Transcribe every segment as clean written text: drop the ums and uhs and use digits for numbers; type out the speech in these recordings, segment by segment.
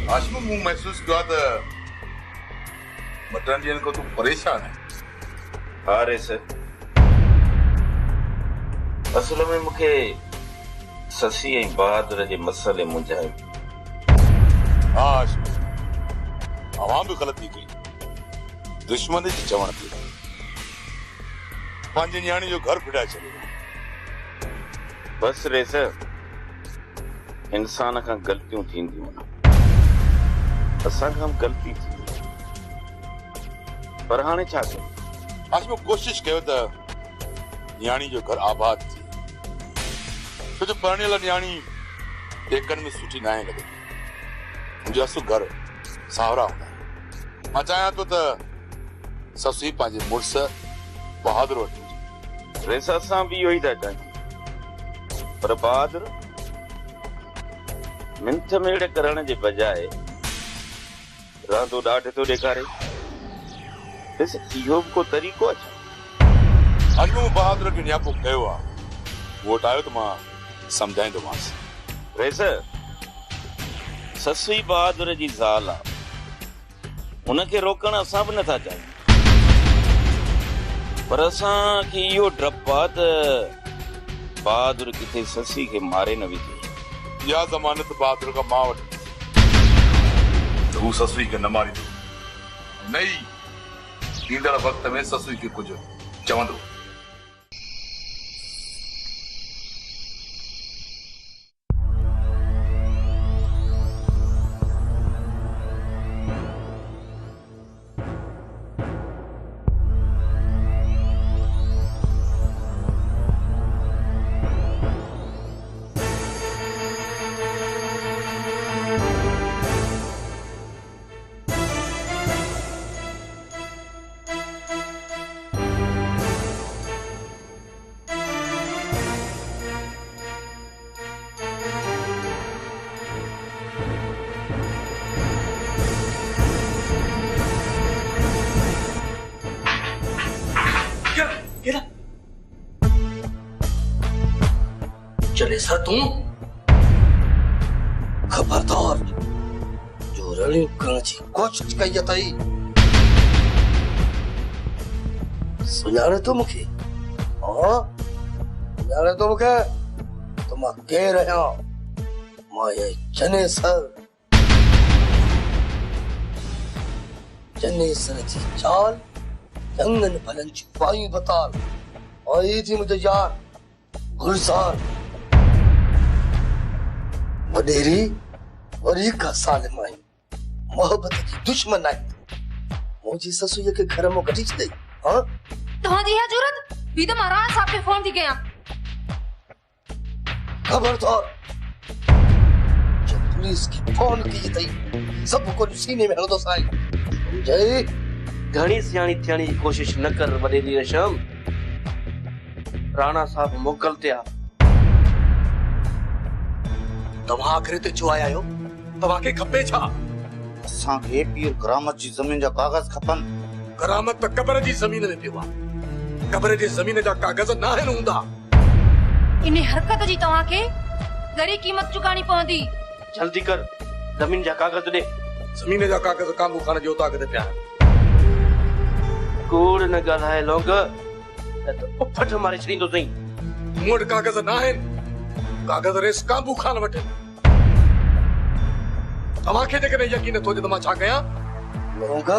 आशमू मूं महसूस किया था मटन ॾियण खां तूं परेशान है। हाँ रे सर, असल में मुखे ससी ऐं बहादुर जे मसले मुंझायो। हाँ आशमू, अवां भी गलती कई, दुश्मन जी चवण ते पंहिंजे न्याणी जो घर फिटाए छॾियो। बस रे सर, इंसान खां गलतियूं थींदियूं आहिनि, असां खां गलती थी, पर हाणे छा कयूं? आशमू कोशिश कयो त न्याणी जो घर आबाद थी, छो जो परणियल न्याणी टेकन में सुठी नाहे लॻंदी। मुंहिंजो असु घर सावरा हूंदा। मां चाहियां थो त ससु पंहिंजे मुड़ुस बहादुर वटि हुजे। रे सर, असां बि इहो ई था चाहियूं, पर बहादुर मिंथ मेड़ करण जे बजाए रांदो ॾाढो थो ॾेखारे। ॾिस, इहो बि को तरीक़ो आहे छा? अॼु मूं बहादुर खे नियापो कयो आहे, वोट आयो त मां सम्झाईंदोमांसि। रे सर, ससु ई बहादुर जी ज़ाल आहे, उनखे रोकण असां बि नथा चाहियूं, पर असांखे इहो डपु आहे त बहादुर किथे ससी खे मारे न विझे। इहा ज़मानत बहादुर खां मां वटि त हू ससुई खे न मारींदो, न ई ईंदड़ वक़्त में ससुई खे कुझु चवंदो। चले सा तू खबरदार, जो रली करण जी कोशिश कई अथई, सुञाणे तो मूंखे? हाँ, सुञाणे तो मूंखे तो मां केरु आहियां? मां ये चने सर जी चाल, चङनि भलनि जूं वायूं बताल, आई थी मुंहिंजो यार गुलज़ार वडेरी वरी का सालिम आई, मोहब्बत जी दुश्मन आई, मुंहिंजी ससुईअ खे घर मां कढी छॾई। हाँ, तव्हांजी इहा ज़रूरत बि त मां राणा साहब खे फोन थी कयां। खबरदार, जब पुलिस खे फोन कई अथई सभु कुझु सीने में हणंदो साईं, सम्झई? घणी सियाणी थियण जी कोशिश न कर वडेरी रेशम, राणा साहब मोकल ते आ। तव्हां आखिर ते छो आया आहियो? तव्हांखे खपे छा? असांखे पीर करामत जी ज़मीन जा कागज़ खपनि। करामत त क़बर जी ज़मीन में पियो आहे, क़बर जी ज़मीन जा कागज़ न आहिनि हूंदा। इन हरकत जी तव्हांखे गरी क़ीमत चुकाणी पवंदी। जल्दी कर, ज़मीन जा कागज़ ॾे। ज़मीन जा कागज़ काबू खान जो ताक़त पिया आहिनि। कूड़ न ॻाल्हाए लोंग, न त उफट मारे छॾींदो सही। मूं वटि कागज़ न आहिनि, कागज़ रेस काबू खान वटि। तव्हांखे जेकॾहिं यकीन नथो अचे त मां छा कयां? लोंग,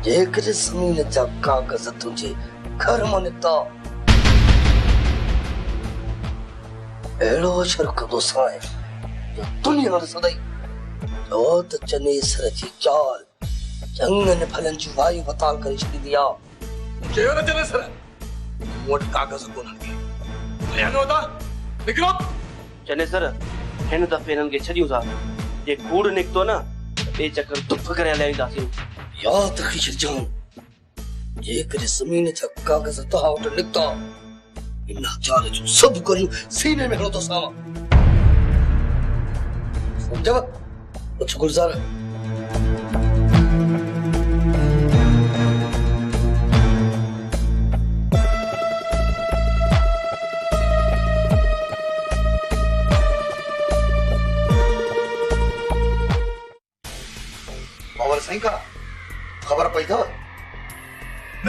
जेकॾहिं ज़मीन जा कागज़ तुंहिंजे घर मां निकिता, अहिड़ो असर कंदो साईं जो दुनिया ॾिसंदई, जो त चनेसर जी चाल चङनि भलनि जूं वायूं वताल करे छॾींदी आहे। चयो न चनेसर, मूं वटि कागज़ कोन्हनि। हलियानो था, निकिरो। चनेसर, हिन दफ़े हिननि खे छॾियूं था, जे कूड़ निकितो न त ॿिए चकर धुप करे हलाईंदासीं। यादि रखी छॾिजां, जेकॾहिं ज़मीन जा कागज़ तव्हां वटि निकिता, इन चाल जो सभु करियूं सीने में हणंदो सां। सम्झव? उछ गुलज़ार। पई थो न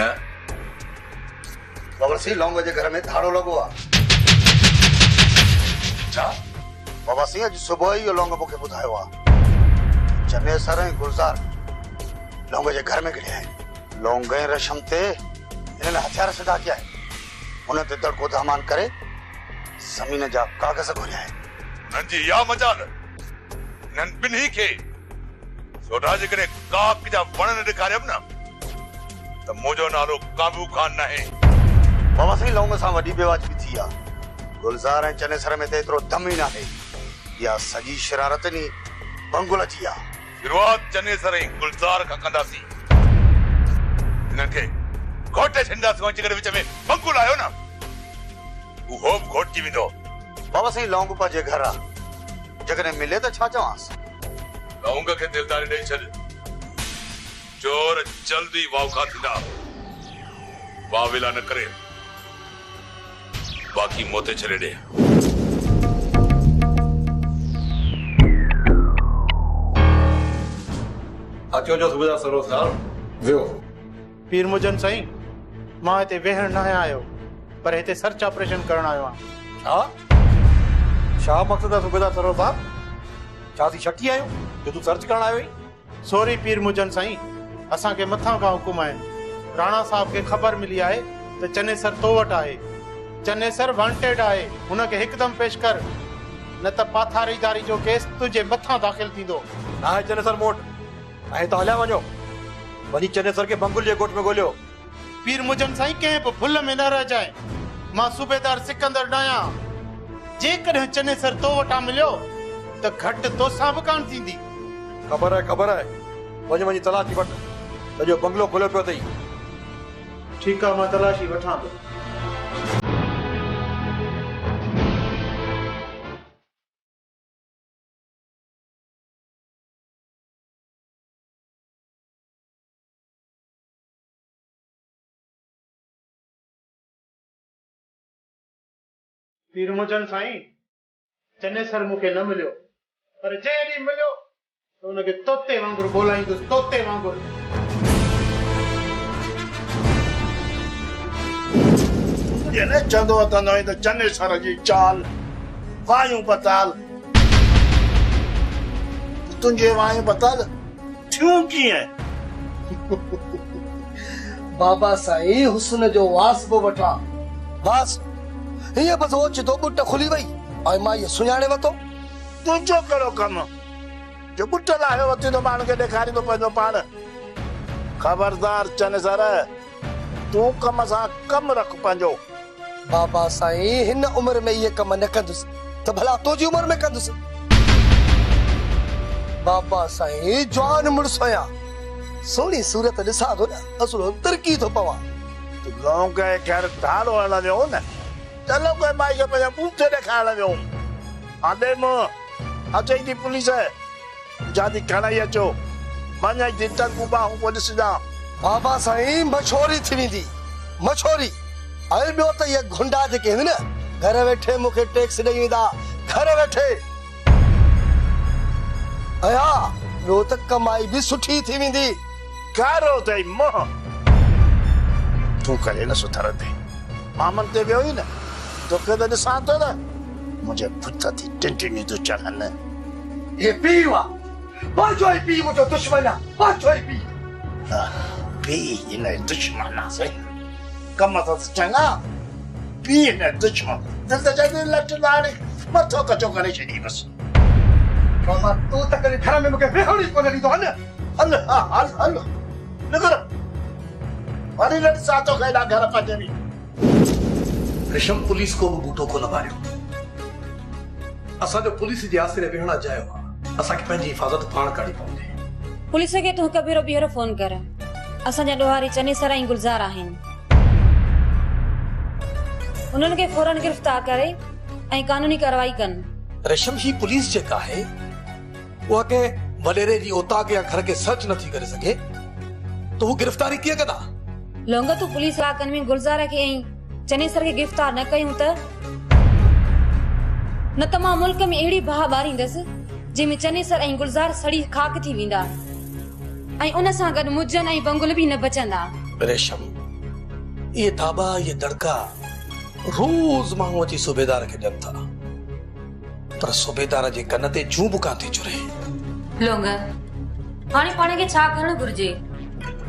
बाबा सी लौंग जे घर में धाड़ो लगो आ छा बाबा सी अज सुबह ही लौंग मूंखे ॿुधायो आ चने सर ऐं गुलज़ार लौंग जे घर में गिड़िया आहिनि लौंग ऐं रशम ते हिननि हथियार सिधा कया आहिनि हुन ते दड़को धामान करे ज़मीन जा कागज़ घुरिया आहिनि नंजी या मजाल नन बिन्ही खे सोडा जे करे काक जा वण न ॾेखारियमि न त मुंहिंजो नालो काबू खान न आहे बाबा सी लौंग सां वॾी बेवाजबी थी आ गुलज़ार ऐं चने सर में त एतिरो दम ई नाहे इहा सॼी शरारत नी बंगुल जी आ शुरूआत चने सर ऐं गुलज़ार खां कंदासीं हिननि खे घोटे छॾींदासीं अची करे विच में बंकुल आयो न उहो बि घोटिजी वेंदो बाबा सी लौंग पंहिंजे घर आ जेकॾहिं मिले त छा चवांसि लौंग खे दिलदारी ॾेई छॾ चोर जल्दी वावखा थींदा वावेला न करे बाक़ी मोते छॾे ॾे अचो जो सूबेदार सरोज साहब वियो पीर मुजन साईं मां हिते वेहण न आयो पर हिते सर्च ऑपरेशन करण आयो आहियां। छा मक़सद आहे सूबेदार सरोज साहब छा थी शकी आयो जो तू सर्च करण आयो सॉरी पीर मुजन साईं असांखे मथां खां हुकुम आहिनि राणा साहब खे ख़बर मिली आहे त चने सर तो वटि आहे चने सर वांटेड आहे हुनखे हिकदम पेश कर न त पाथारीदारी जो केस तुंहिंजे मथां दाख़िल थींदो। आहे चने सर मोट ऐं त हलिया वञो वञी चने सर खे बंगुल जे ॻोठ में ॻोल्हियो। पीर मुजन साईं कंहिं बि भुल में न रहिजांइ मां सूबेदार सिकंदर न आहियां जेकॾहिं चने सर तो वटां मिलियो त घटि तोसां बि कान थींदी। ख़बर आहे वञी वञी तलाशी वठ सॼो बंगलो खुलियो पियो अथई। ठीकु आहे मां तलाशी वठां थो। पीर मुजन साईं चने सर मूंखे न मिलियो पर जंहिं ॾींहुं मिलियो त हुनखे तोते वांगुरु ॿोलाईंदुसि तोते वांगुरु। ये चंदो तंदो त चने सर जी चाल वायूं पताल तुंहिंजे वायूं पताल थियूं कीअं बाबा साईं हुस्न जो वास बि वठां बस हीअं बसि ओच तो बुट खुली वई ऐं मां इहो सुञाणे वरितो। तुंहिंजो कहिड़ो कमु जो बुट लाहियो वरिती थो माण्हू खे ॾेखारींदो पंहिंजो पाण। ख़बरदार चने सर तूं कम सां कमु रख पंहिंजो। बाबा साईं हिन उम्र में इहे कम न कंदुसि त भला तुंहिंजी उम्र में कंदुसि। बाबा साईं जवान मुड़ुस आहियां सोणी सूरत ॾिसां थो न असुलो तरक़ी थो पवां। तूं लौंग खे खैर धाड़ो हणण वियो न चलो कोई माई खे पंहिंजा बूथे ॾेखारण वियो हाणे मां अचई थी पुलिस जादी खणाई अचो वञाई थी टंगू बाहूं पोइ ॾिसजां। बाबा साईं मछोरी थी वेंदी मछोरी ऐं ॿियो त इहे गुंडा जेके आहिनि न घर वेठे मूंखे टैक्स ॾेई वेंदा घर वेठे ऐं हा ॿियो त कमाई बि सुठी थी वेंदी। कारो अथई मोह तूं करे न सुथरंदे मामन ते वियो ई न तोखे त ॾिसां थो न मुंहिंजे पुट थी टिंटिनी तूं चढ़नि। हे पीउ आहे पंहिंजो ई पीउ मुंहिंजो दुश्मन आहे पंहिंजो ई पीउ। पीउ हिन दुश्मन आहे साईं कम त चङा पीउ हिन दुश्मन दिलि त जल्दी लट लाड़े मथो कचो करे छॾी बसि। बाबा तूं त कॾहिं घर में मूंखे वेहण ई कोन ॾींदो हल हल हा हल हल निकिर वरी न ॾिसां थो केॾा घर पंहिंजे बि। रेशम पुलिस को भी बूटो को न मारियो असांजो पुलिस जे आसिरे वेहण जायो आहे असांखे पंहिंजी हिफ़ाज़त पाण करी पवंदी। पुलिस खे तूं हिकु भेरो ॿीहर फोन कर असांजा ॾोहारी चने सर ऐं गुलज़ार आहिनि उन्हनि खे फौरन गिरफ़्तार करे ऐं कानूनी कार्रवाई कनि। रेशम ही पुलिस जेका आहे उहा के वडेरे जी ओताक या घर के सर्च नथी करे सघे तो हू गिरफ़्तारी कीअं कंदा। लोंग तूं पुलिस इलाइक़नि में गुलज़ार खे ऐं चने सर खे गिरफ़्तार न कयूं त न त मां मुल्क में अहिड़ी बाह ॿारींदसि जंहिंमें चने सर ऐं गुलज़ार सड़ी खाक थी वेंदा ऐं उन सां गॾु मुजन ऐं बंगुल बि न बचंदा। रेशम, ये दाबा ये दड़का रोज माण्हू अची सूबेदार खे ॾियनि था, पर सूबेदार जे कन ते जूं बि कान थी चुरे। लोंग, हाणे पाण खे छा करणु घुर्जे?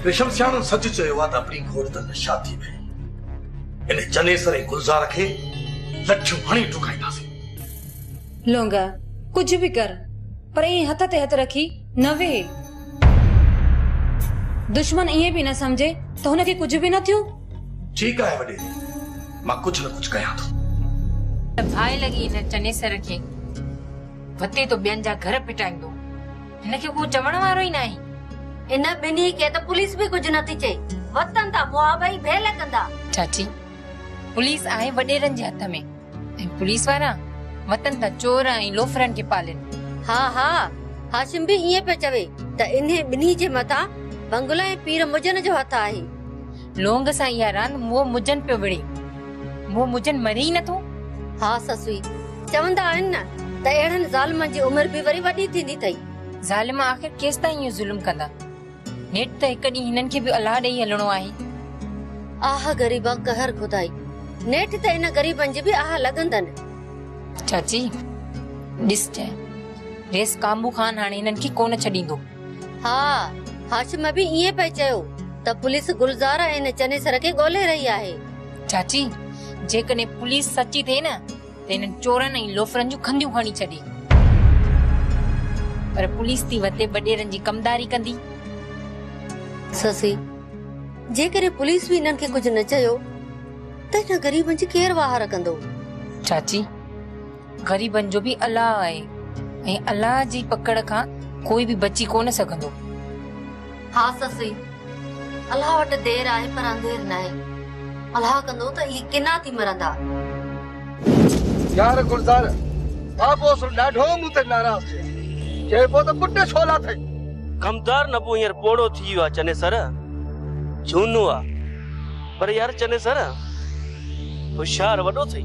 रेशम सियाणनि सच चयो आहे त अपनी घोड़ त नशा थी वई। इन जनेसर ऐं गुलज़ार खे लठियूं हणी टुकाईंदासीं। लोंग, कुझु बि कर, पर ईअं हथ ते हथ रखी न वेह। दुश्मन ईअं बि न समझे त हुनखे कुझु बि न थियो। ठीकु आहे वॾे, मां कुझु न कुझु कयां थो। भाई लगी इन चनेसर खे वते तो ॿियनि जा घर पिटाईंदो, हिनखे को चवण वारो ई न आहे। इन ॿिन्ही खे त पुलिस बि कुझु नथी चए, वतन था मुआ ॿई भेल कंदा। चाची, पुलिस आहे वॾेरनि जे हथ में, ऐं पुलिस वारा वतन था चोर ऐं लोफरनि खे पालनि। हा हा, हाशिम बि ईअं पियो चवे त इन्हे ॿिन्ही जे मथां बंगुला ऐं पीर मुजन जो हथ आहे। लोंग सां इहा रांदि मुंहुं मुजन पियो विड़े, मुंहुं मुजन मरे ई नथो। हा ससुई, चवंदा आहिनि न त अहिड़नि ज़ालिमनि जी उमिरि बि वरी वॾी थींदी अथई। ज़ालिम आख़िर केसि ताईं इहो ज़ुल्म कंदा? नेठ त हिकु ॾींहुं हिननि खे बि अलाह ॾेई हलणो आहे। आह ग़रीबा कहर खुदाई, नेठ त इन ग़रीबनि जी बि आह लॻंदनि। चाची, ॾिस जाए, रेस काबू खान हाणे हिननि खे कोन छॾींदो। हा, हाशिम बि ईअं पियो चयो त पुलिस गुलज़ार ऐं इन चनेसर खे ॻोल्हे रही आहे। चाची, जेकॾहिं पुलिस सची थिए न त हिननि चोरनि ऐं लोफरनि जूं खंदियूं खणी छॾे, पर पुलिस थी वते वॾेरनि जी कमदारी कंदी। ससी, जेकॾहिं पुलिस बि इन्हनि खे कुझु न चयो त हिन ग़रीबनि जी केरु वाह कंदो? चाची, ग़रीबनि जो बि अलाह आहे, ऐं अलाह जी पकड़ खां कोई बि बची कोन सघंदो। हा ससी, अलाह वटि देर आहे पर अंधेर न आहे। अलाह कंदो त इहे किना थी मरंदा। यार गुलज़ार, बाबो सो ॾाढो मूं ते नाराज़ थियो, चइबो त पुट छोला अथई। कमदार न पोइ हींअर पोड़ो थी वियो आहे चनेसर, झूनो आहे, पर यार चनेसर होशियार वॾो अथई।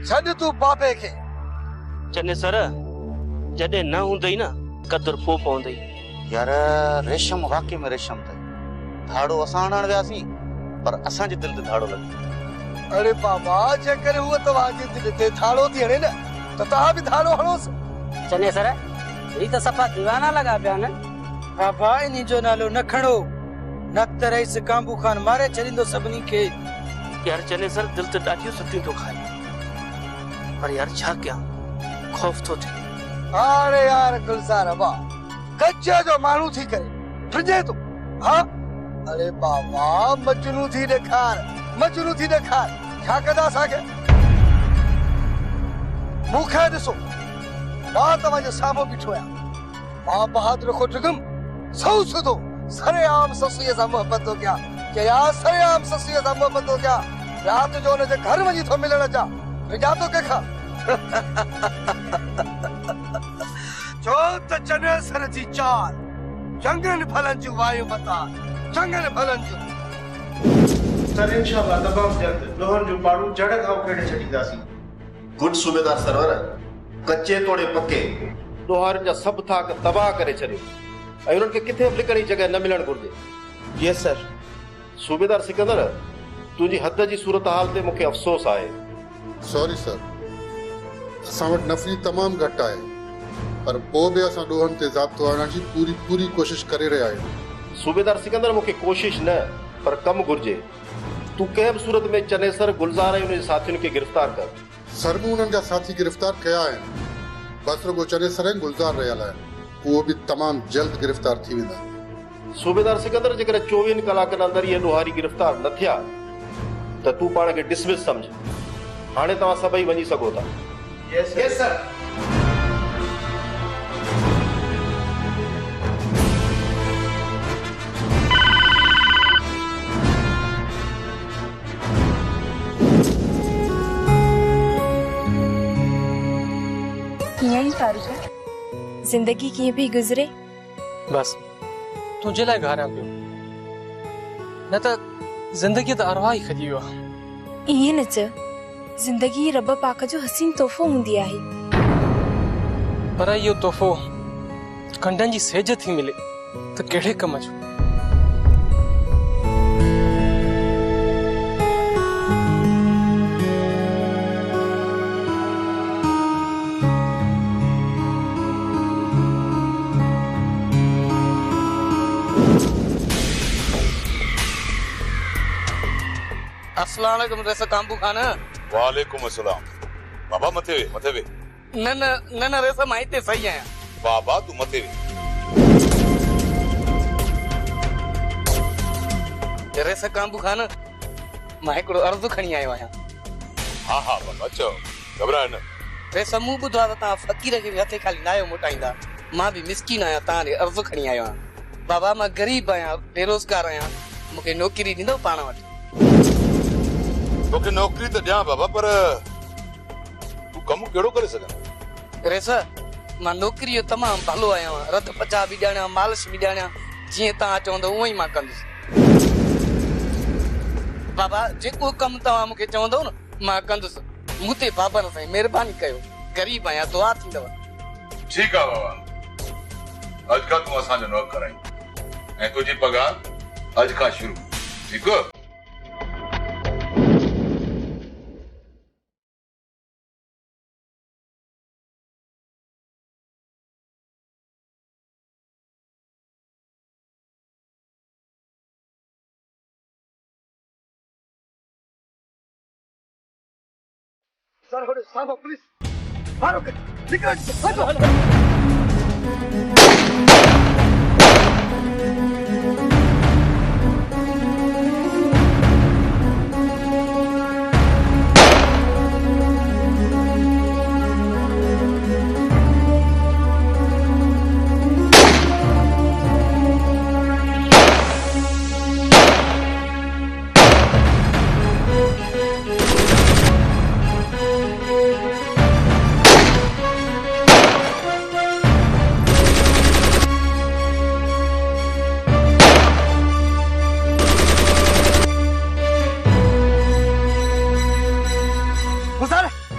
छॾ तूं बाबे खे। चनेसर जॾहिं न हूंदई न कदुर पोइ पवंदई। यार रेशम वाकई में रेशम अथई। धाड़ो असां हणण वियासीं, पर असांजे दिलि ते धाड़ो लॻी। अरे बाबा, जेकर हूअ तव्हांजे दिलि ते धाड़ो थी हणे न त तव्हां बि धाड़ो हणोसि। चनेसर, ही त सफ़ा दीवाना लॻा पिया न। बाबा, इन्ही जो नालो न खणो, न त रईस काबू खान मारे छॾींदो सभिनी खे। यार चनेसर दिलि ते ॾाढियूं सटियूं थो खाए, पर यार छा कयां, खौफ थो थिए। अरे यार गुलज़ार वाह, कच्चे जो माण्हू थी करे फिजे तूं। हा, अरे बाबा, मजनू थी ॾेखार, मजनू थी ॾेखार। छा कंदा असांखे? मूंखे ॾिसो, मां तव्हांजे साम्हूं बीठो आहियां। मां बहादुर खो डिगम सौ सुधो सरेआम ससुअ सां मोहबत थो कयां, यार सरेआम ससुअ सां मोहबत थो कयां। राति जो हुनजे घर वञी थो मिलण अचां, फिजा थो कंहिंखां? छो त चनेसर जी चाल चङनि फलनि जूं वायूं बता, चङनि फलनि जूं। सर इंशाअल्लाह तमाम जल्द लोहर जो पाड़ू जड़ खां खेड़े छॾींदासीं। गुड सूबेदार सरवर, कच्चे तोड़े पके लोहार जा सभु थाक तबाह करे छॾियो ऐं उन्हनि खे किथे बि लिकण जी जॻह न मिलणु घुरिजे। यस सर। सूबेदार सिकंदर, तुंहिंजी हद जी सूरत हाल ते मूंखे अफ़सोस आहे। सॉरी सर, असां वटि नफ़री तमामु घटि आहे, पर पोइ बि असां ॾोहनि ते ज़ाब्तो आणण जी पूरी कोशिश करे रहिया आहियूं। सूबेदार सिकंदर, मूंखे कोशिश न पर कमु घुरिजे। तूं कंहिं बि सूरत में चनेसर, गुलज़ार ऐं उनजे साथियुनि खे गिरफ़्तार कर। सर, मूं उन्हनि जा साथी गिरफ़्तार कया आहिनि, बसि रुगो चनेसर ऐं गुलज़ार रहियल आहिनि। उहो बि तमामु जल्द गिरफ़्तार थी वेंदा। सूबेदार सिकंदर, जेकॾहिं 24 कलाकनि अंदरि इहे ॾोहारी गिरफ़्तार न थिया त तूं पाण खे डिसमिस सम्झ। हाणे तव्हां सभई वञी सघो था। यस सर। कीअं तारीख़ जिंदगी कीअं पई गुज़रे? बस तुंहिंजे लाइ घारियां पियो, न त ज़िंदगी त अरवाह ई खजी वियो आहे। ईअं न चए, जिंदगी रब पाक जो हसीन तोहफ़ो हूंदी आहे, पर इहो तोहफ़ो कंडनि जी सेज थी मिले त कहिड़े कम जो? अस्सलाम वालेकुम रेसा कांबू खान। वालेकुम अस्सलाम। बाबा मथे वे, मथे वे। न न न न रेसा मां हिते सही आहियां। बाबा तू मथे वे। रेसा कांबू खान, मां हिकिड़ो अर्ज़ु खणी आयो आहियां। हा हा बाबा चओ, घबराए न। रेसा मूं ॿुधो आहे त तव्हां फ़क़ीर खे बि हथे खाली नायो मोटाईंदा। मां बि मिसकीन आहियां, तव्हां ॾे अर्ज़ु खणी आयो आहियां। बाबा मां ग़रीब आहियां, बेरोज़गार आहियां, मूंखे नौकिरी ॾींदव पाण वटि? तोखे नौकरी त ॾियां बाबा, पर तूं कमु कहिड़ो करे सघां? रेसा मां नौकिरी जो तमामु भलो आहियां, रध पचा बि ॼाणियां, मालिश बि ॼाणियां, जीअं तव्हां चवंदो उहो ई मां कंदुसि। बाबा जेको कमु तव्हां मूंखे चवंदव न मां कंदुसि। मूं ते बाबा साईं महिरबानी कयो, ग़रीब आहियां, दुआ थींदव। ठीकु आहे बाबा, अॼु खां तूं असांजो नौकर आहीं ऐं तुंहिंजी पघार अॼु खां शुरू। ठीकु आहे? सर होड़े साहब पुलिस मारो के निकल हटो।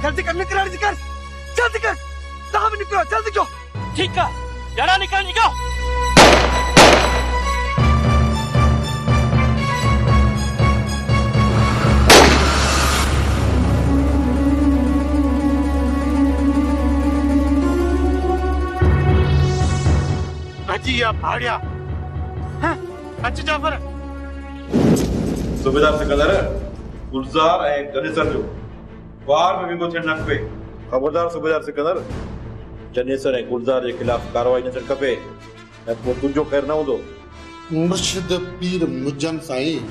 जल्दी कर, निकल जल्दी कर, साहब निकलो जल्दी क्यों? ठीक है, जरा निकल निकलो। अजी या भाड़िया, हाँ, अच्छा जाफर। सुबेदार सिकंदर, गुलजार ऐं गणेशर जो वार में विंगो थियण न खपे। खबरदार सुबेदार सिकंदर, जनेसर ऐं गुलजार जे खिलाफ़ कार्रवाई न थियण खपे, ऐं पोइ तुंहिंजो ख़ैर न हूंदो। मुर्शिद पीर मुजन साईं,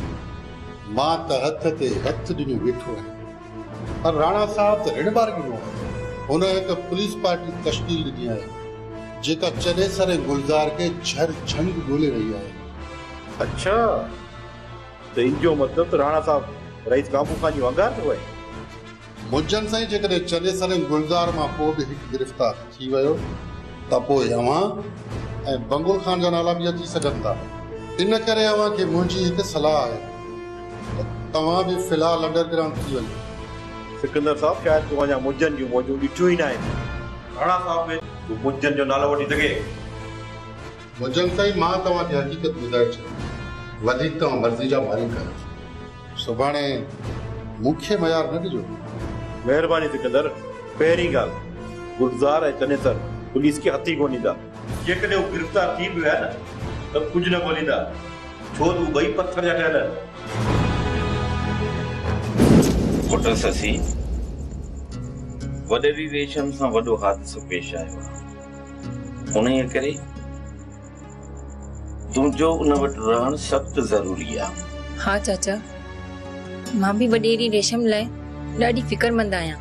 मां त हथ ते हथ ॾिनो वेठो आहियां, पर राणा साहब त रिण बार ॾिनो आहे। हुन हिकु पुलिस पार्टी तश्कील ॾिनी आहे जेका जनेसर ऐं गुलजार खे झर झंग ॻोल्हे रही आहे। अच्छा, त इन जो मतिलब त राणा साहब रईस काबू खान जो अंगार थियो आहे। मुजन साईं जेकॾहिं जनेसर ऐं गुलजार मां पोइ बि हिकु गिरफ़्तार थी वियो त पोइ अव्हां ऐं बंगुल खान जा नाला बि अची सघनि था। इन करे अव्हां खे मुंहिंजी हिकु सलाह आहे त तव्हां बि फ़िलहाल अंडरग्राउंड थी वञो। सिकंदर साहब, शायदि तूं अञा मुजन जूं मौजूं ॾिठियूं ई न आहिनि। राणा साहब में तूं मुजन जो नालो वठी सघे। मुजन साईं, मां तव्हांखे हक़ीक़त ॿुधाए छॾी, वधीक तव्हां मर्ज़ी जा मालिक आहियो। सुभाणे मूंखे मयार न ॾिजो। महिरबानी सिकंदर, पहिरीं ॻाल्हि गुलजार ऐं जनेसर पुलिस खे हथी कोन ॾींदा। जेकॾहिं हू गिरफ़्तार थी बि विया न त कुझु न ॻोल्हींदा, छो त हू ॿई पत्थर जा ठहियल आहिनि। पुट ससी, वॾेरी रेशम सां वॾो हादसो पेश आयो आहे, उन करे तुंहिंजो उन वटि रहणु सख़्त ज़रूरी आहे। हाँ चाचा, मां भी वॾेरी रेशम लाइ ॾाढी फिक्रमंद आहियां,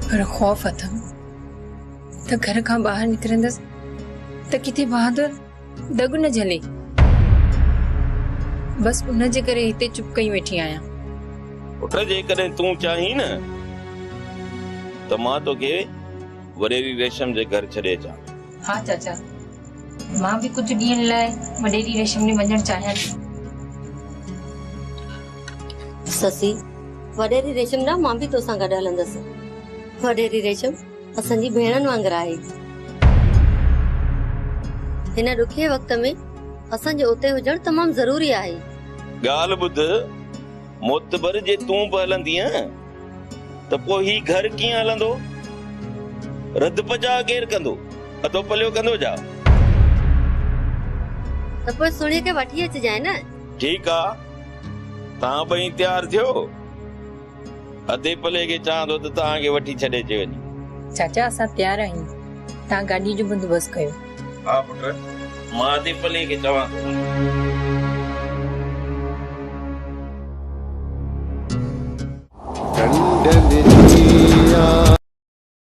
पर ख़ौफ़ अथमि त घर खां ॿाहिरि निकिरंदसि त किथे बहादुर दग न झले। बस उन जे करे हिते चुप कई वेठी आहियां। पुट, जेकॾहिं तूं चाहीं न त मां तोखे वॾेरी रेशम जे घर छॾे अचां। हाँ चाचा, मां भी कुछ ॾींहंनि लाइ वॾेरी रेशम में वञणु चाहियां थी। ससी, वॾेरी रेशम ना, मां भी तोसां गॾु हलंदसि। वॾेरी रेशम असांजी भेणनि वांगुरु आहे। हिन ॾुखे वक़्त में असांजे उते हुजण तमामु ज़रूरी आहे। ॻाल्हि ॿुध, मोतबर जे तूं बि हलंदीअ त पोइ ही घर कीअं हलंदो? रद पजा केरु कंदो? अतो पलियो कंदो जा? त पोइ सुणी के वठी अचिजांइ न। ठीकु आ, तव्हां ॿई तयारु थियो। अधे पले खे चवां थो त तव्हांखे वठी छॾे अचे वञे। चाचा असां तयार आहियूं, तव्हां गाॾी जो बंदोबस्तु कयो। हा पुट, मां अधे पले खे चवां थो।